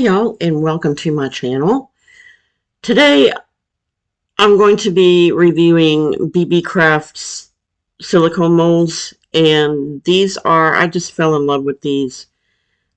y'all, and welcome to my channel. Today I'm going to be reviewing Beebeecraft's silicone molds, and I just fell in love with these.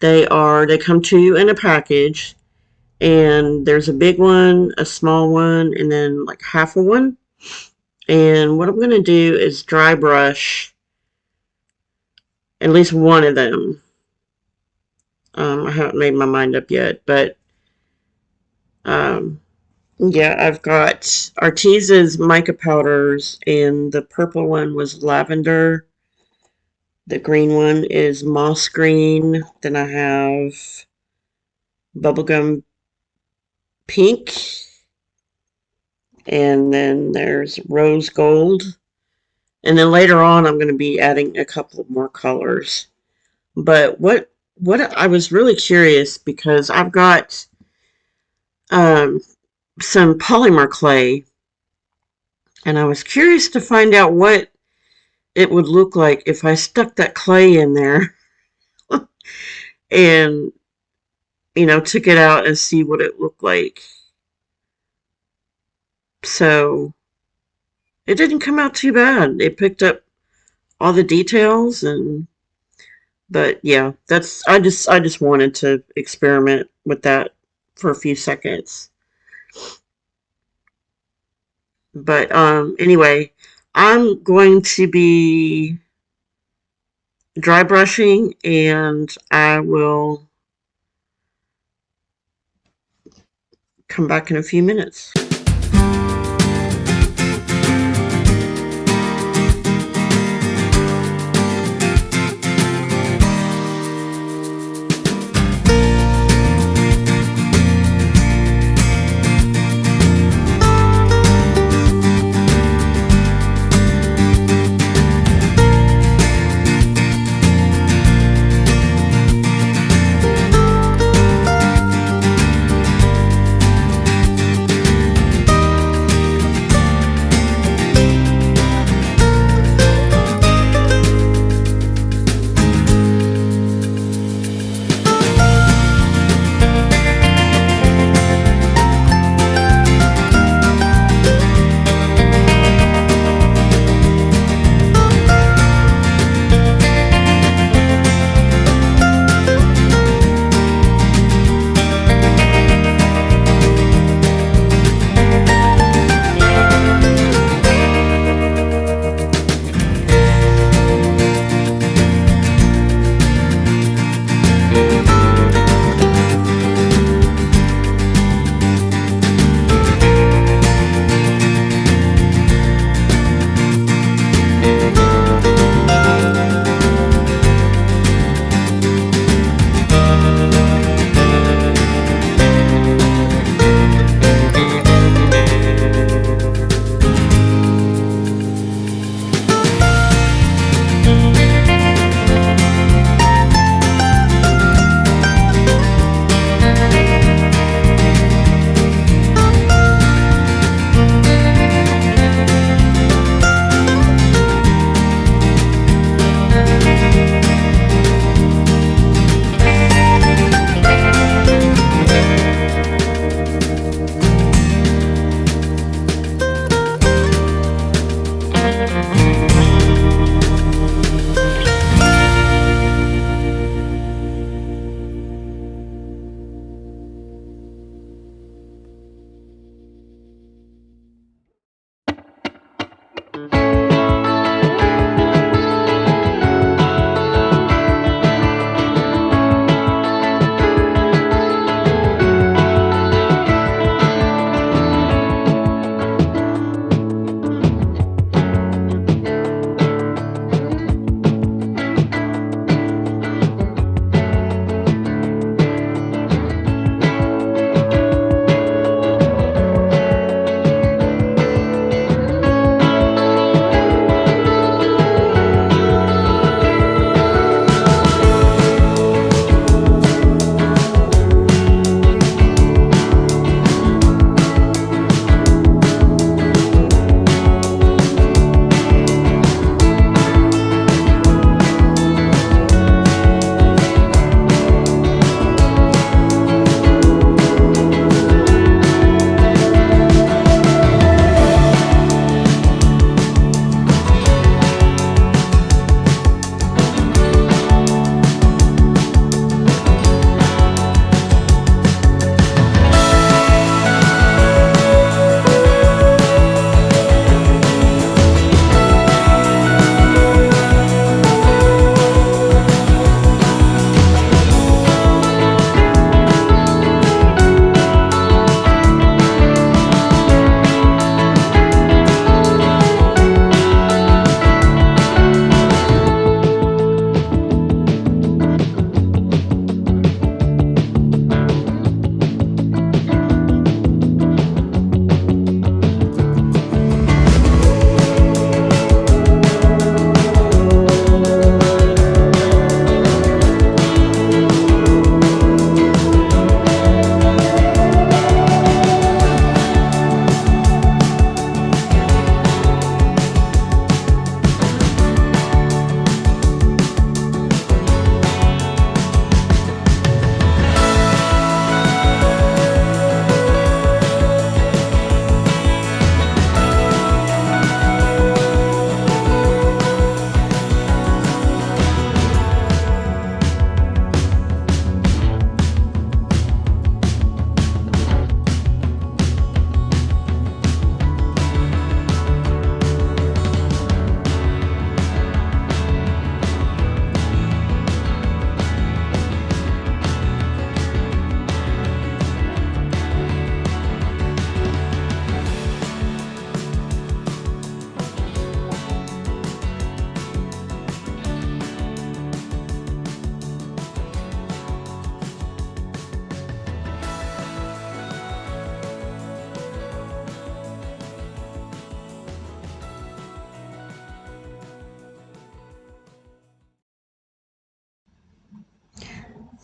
They come to you in a package, and there's a big one, a small one, and then like half a one. And what I'm going to do is dry brush at least one of them. I haven't made my mind up yet, but yeah, I've got Artesa's mica powders, and the purple one was lavender. The green one is moss green. Then I have bubblegum pink. And then there's rose gold. And then later on, I'm going to be adding a couple of more colors. But what I was really curious, because I've got some polymer clay, and I was curious to find out what it would look like if I stuck that clay in there and, took it out and see what it looked like. So it didn't come out too bad. It picked up all the details, but yeah, I just wanted to experiment with that for a few seconds. But anyway, I'm going to be dry brushing, and I will come back in a few minutes.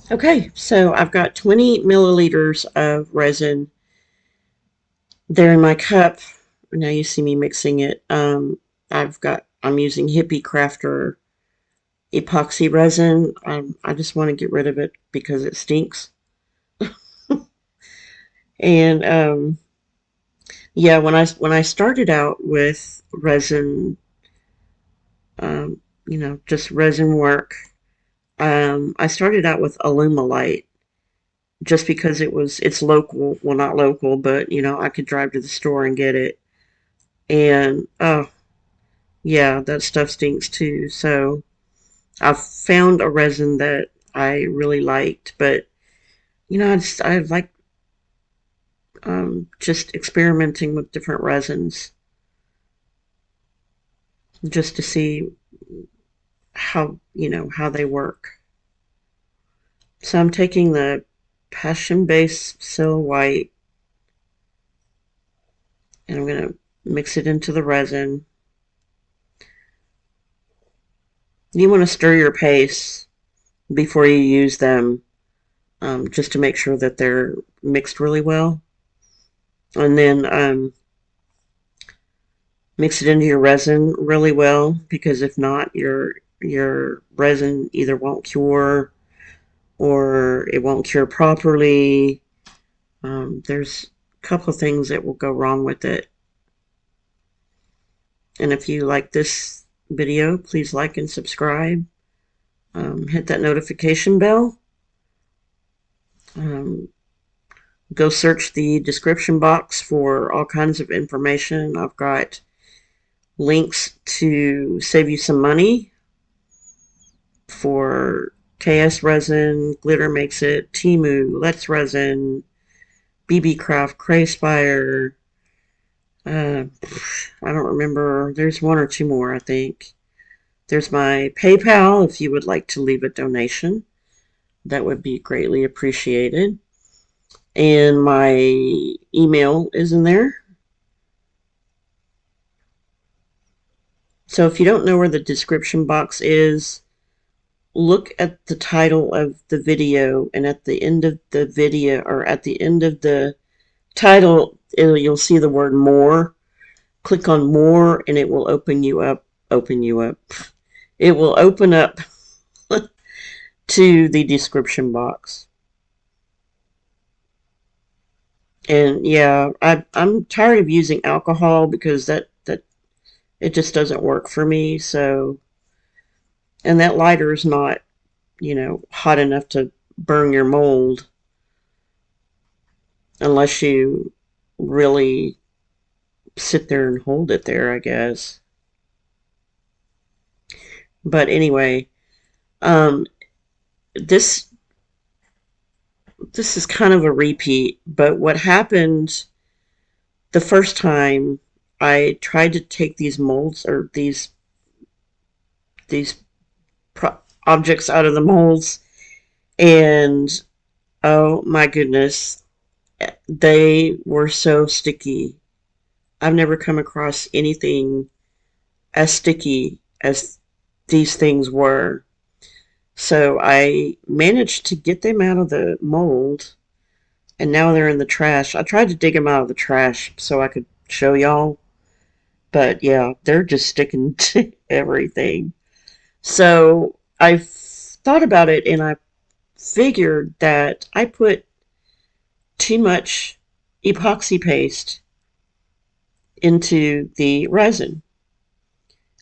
Okay, so I've got 20 milliliters of resin there in my cup. Now you see me mixing it. I'm using Hippie Crafter epoxy resin. I just want to get rid of it because it stinks. And yeah, when I started out with resin, just resin work, I started out with Alumilite just because it's local. Well, not local, but I could drive to the store and get it. And oh yeah, that stuff stinks too. So I found a resin that I really liked, but I like just experimenting with different resins just to see how they work. So I'm taking the Passion Base Sil White and I'm going to mix it into the resin. You want to stir your paste before you use them, just to make sure that they're mixed really well. And then mix it into your resin really well, because if not, your resin either won't cure or it won't cure properly. There's a couple of things that will go wrong with it. And if you like this video, please like and subscribe. Hit that notification bell. Go search the description box for all kinds of information. I've got links to save you some money for KS Resin, Glitter Makes It, TEMU, Let's Resin, Beebeecraft, CRASPIRE. I don't remember. There's one or two more, I think. There's my PayPal if you would like to leave a donation. That would be greatly appreciated. And my email is in there. So if you don't know where the description box is, look at the title of the video, and at the end of the video, or at the end of the title, you'll see the word more. Click on more and it will open you up. It will open up to the description box. And yeah, I'm tired of using alcohol because that it just doesn't work for me. So, and that lighter is not, hot enough to burn your mold unless you really sit there and hold it there, I guess. But anyway, um, this this is kind of a repeat. But what happened the first time I tried to take these molds, or these objects out of the molds, and oh my goodness, they were so sticky. I've never come across anything as sticky as these things were. So I managed to get them out of the mold, and now they're in the trash. I tried to dig them out of the trash so I could show y'all, but yeah, they're just sticking to everything. So I thought about it, and I figured that I put too much epoxy paste into the resin.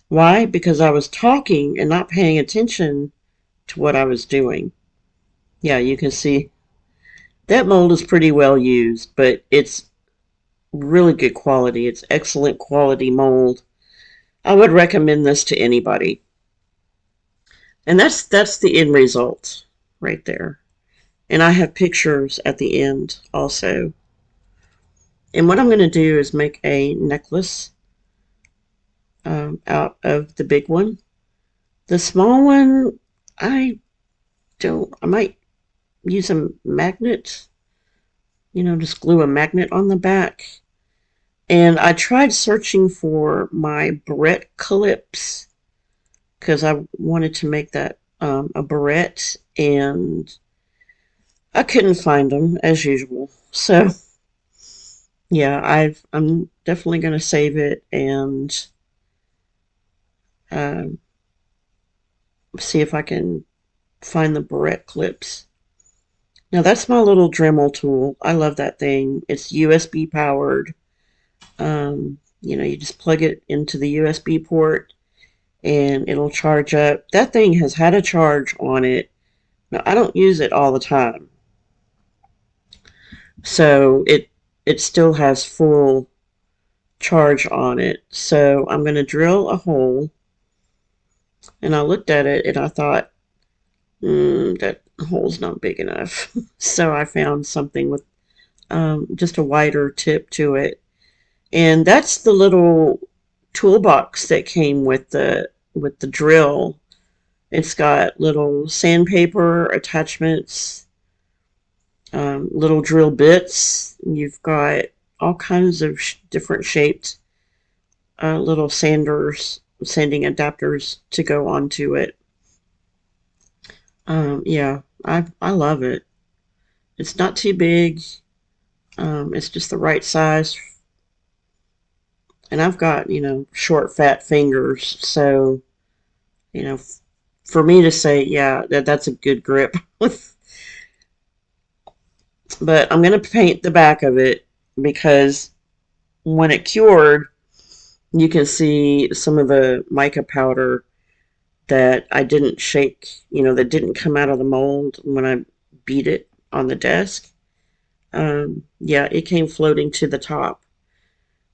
Why? Because I was talking and not paying attention to what I was doing. Yeah, you can see that mold is pretty well used, but it's really good quality. It's excellent quality mold. I would recommend this to anybody. And that's the end result right there. And I have pictures at the end also. And what I'm going to do is make a necklace out of the big one. The small one, I might use a magnet, just glue a magnet on the back. And I tried searching for my barrette clips because I wanted to make that a barrette, and I couldn't find them as usual. So yeah, I'm definitely going to save it and um, see if I can find the barrette clips. Now that's my little Dremel tool. I love that thing. It's USB powered. You know, you just plug it into the USB port and it'll charge up. That thing has had a charge on it. Now I don't use it all the time, so it still has full charge on it. So I'm going to drill a hole, and I looked at it and I thought, that hole's not big enough. So I found something with just a wider tip to it, and that's the little toolbox that came with the drill. It's got little sandpaper attachments, little drill bits. You've got all kinds of different shaped little sanding adapters to go onto it. Yeah, I love it. It's not too big. It's just the right size, and I've got, you know, short, fat fingers, so you know, for me to say, yeah, that's a good grip. But I'm gonna paint the back of it because when it cured, you can see some of the mica powder that I didn't shake, you know, that didn't come out of the mold when I beat it on the desk. Yeah, it came floating to the top.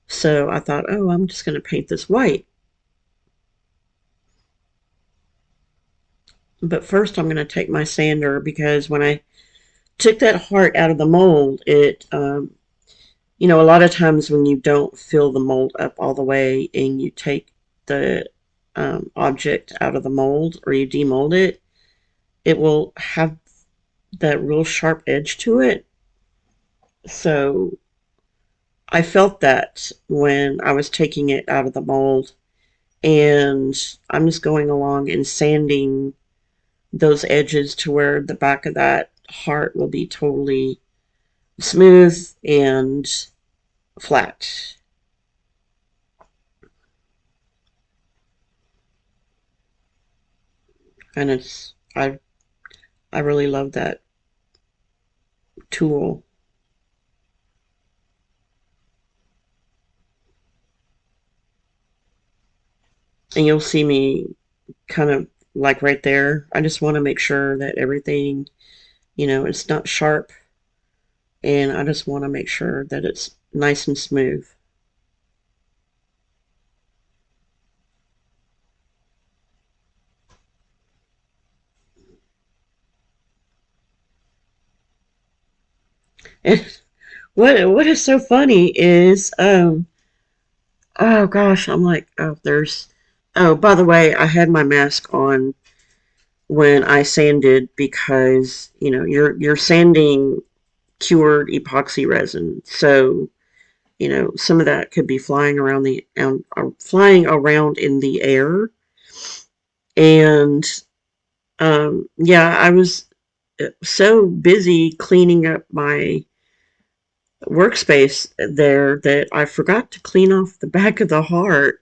So I thought, oh, I'm just going to paint this white. But first I'm going to take my sander, because when I took that heart out of the mold, you know, a lot of times when you don't fill the mold up all the way and you take the object out of the mold or you demold it, it will have that real sharp edge to it. So I felt that when I was taking it out of the mold, and I'm just going along and sanding those edges to where the back of that heart will be totally smooth and flat. And I really love that tool. And you'll see me kind of like right there. I just want to make sure that everything, you know, it's not sharp, and I just want to make sure that it's nice and smooth. And what is so funny is oh gosh, I'm like, oh, there's, oh, by the way, I had my mask on when I sanded, because, you know, you're sanding cured epoxy resin. So, you know, some of that could be flying around flying around in the air. And yeah, I was so busy cleaning up my workspace there that I forgot to clean off the back of the heart.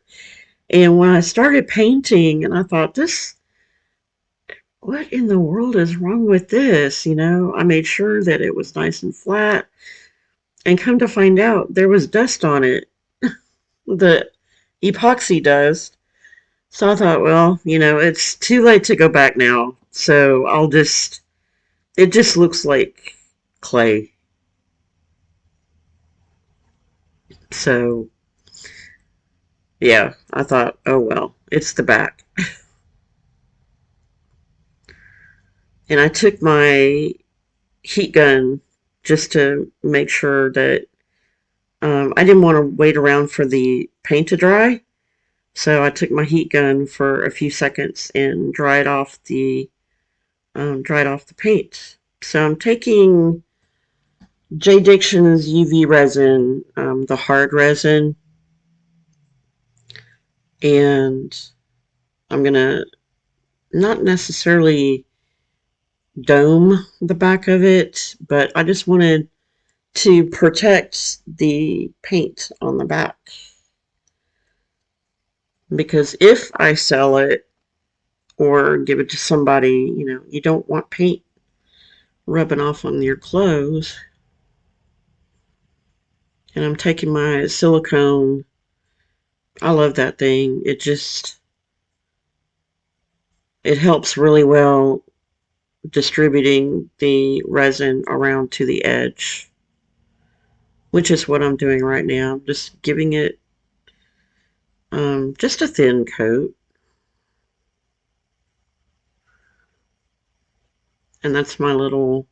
And when I started painting, and I thought, this, what in the world is wrong with this? You know, I made sure that it was nice and flat, and come to find out there was dust on it, the epoxy dust. So I thought, well, you know, it's too late to go back now. So it just looks like clay. So yeah, I thought, oh well, it's the back. And I took my heat gun just to make sure that I didn't want to wait around for the paint to dry. So I took my heat gun for a few seconds and dried off the paint. So I'm taking DICTION's UV resin, the hard resin, and I'm gonna not necessarily dome the back of it, but I just wanted to protect the paint on the back. Because if I sell it or give it to somebody, you know, you don't want paint rubbing off on your clothes. And I'm taking my silicone. I love that thing. It helps really well distributing the resin around to the edge, which is what I'm doing right now. Just giving it just a thin coat. And that's my little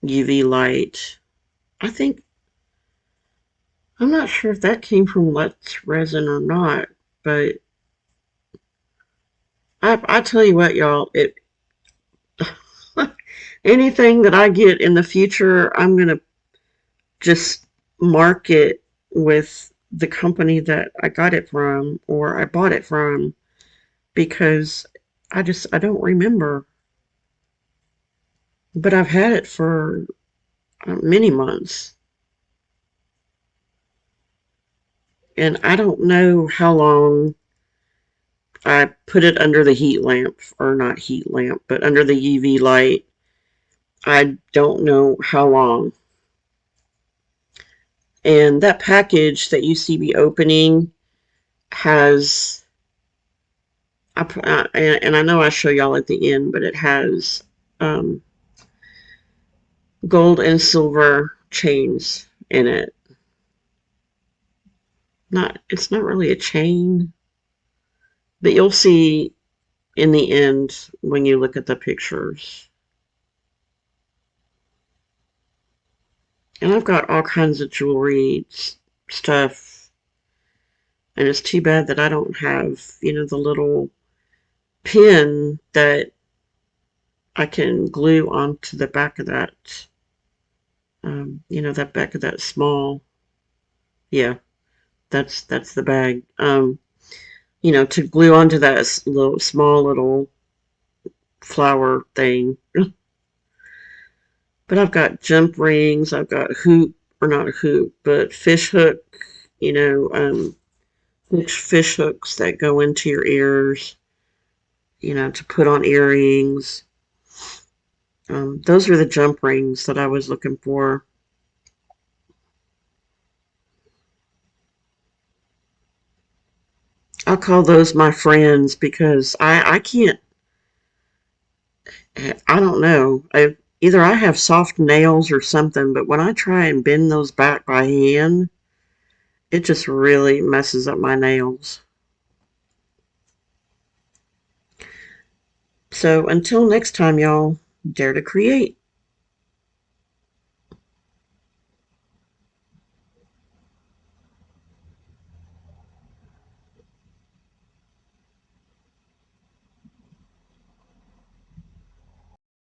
UV light. I'm not sure if that came from Let's Resin or not, but I tell you what, y'all, anything that I get in the future, I'm going to just mark it with the company that I got it from or I bought it from, because I don't remember. But I've had it for many months. And I don't know how long I put it under the heat lamp, or not heat lamp, but under the UV light. I don't know how long. And that package that you see me opening has, and I know I show y'all at the end, but it has gold and silver chains in it. It's not really a chain, but you'll see in the end when you look at the pictures. And I've got all kinds of jewelry stuff, and it's too bad that I don't have, you know, the little pin that I can glue onto the back of that, you know, that back of that small, yeah, that's the bag, you know, to glue onto that little small little flower thing. But I've got jump rings, I've got hoop, or not a hoop, but fish hook, you know, fish hooks that go into your ears, you know, to put on earrings. Those are the jump rings that I was looking for. I'll call those my friends because I can't, I don't know. Either I have soft nails or something, but when I try and bend those back by hand, it just really messes up my nails. So until next time, y'all, dare to create.